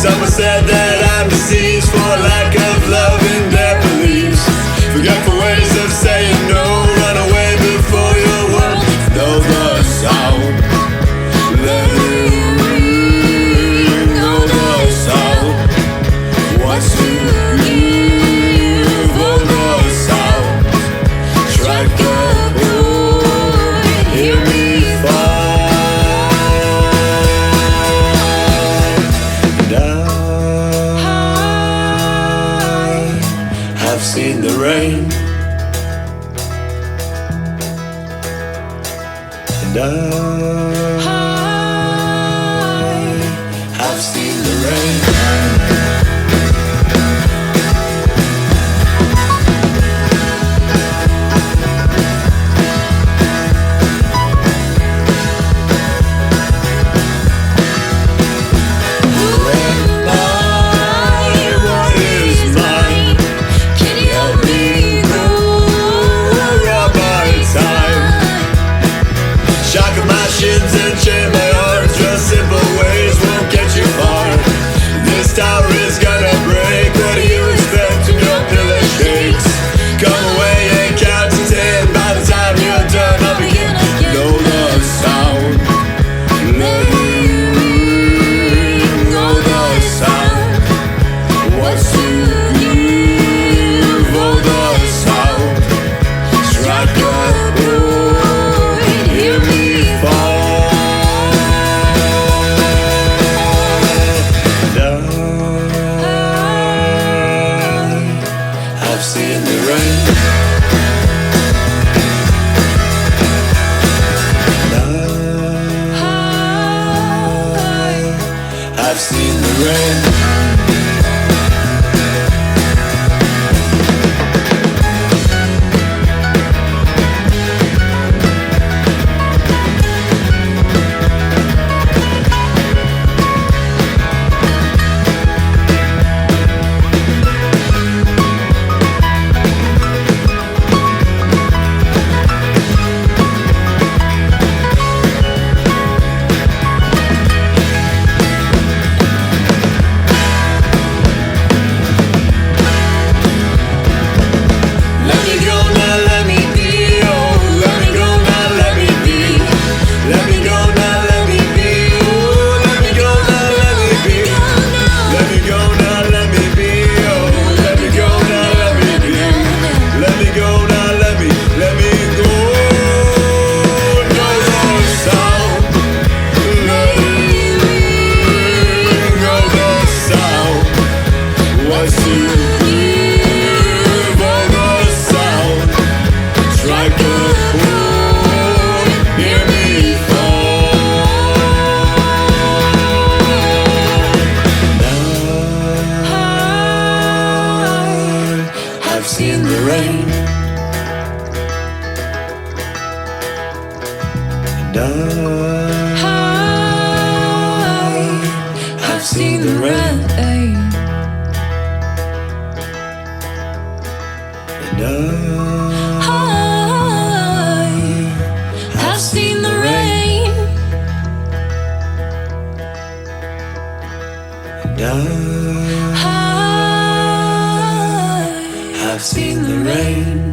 Someone said that I'm deceased for lack of love in their beliefs. Forgetful ways of saying no. Run away before your world know the sound. Let it know the sound. What's to give all the sound? Strike a chord, hear me fall. And I've seen the rain. And I've seen the rain. Shackle my shins and chain my arms. Just simple ways won't get you far. This tower is gonna break. What do you expect when your pillar shakes? Come away and count to 10. By the time you're done, I'll begin. Know the sound. Let it know the sound. What's to give all the sound? Strike a chord, hear me fall. I've seen the rain. I've seen the rain. I've seen the rain. And I've seen the rain. And I've seen the rain. And I've seen the rain.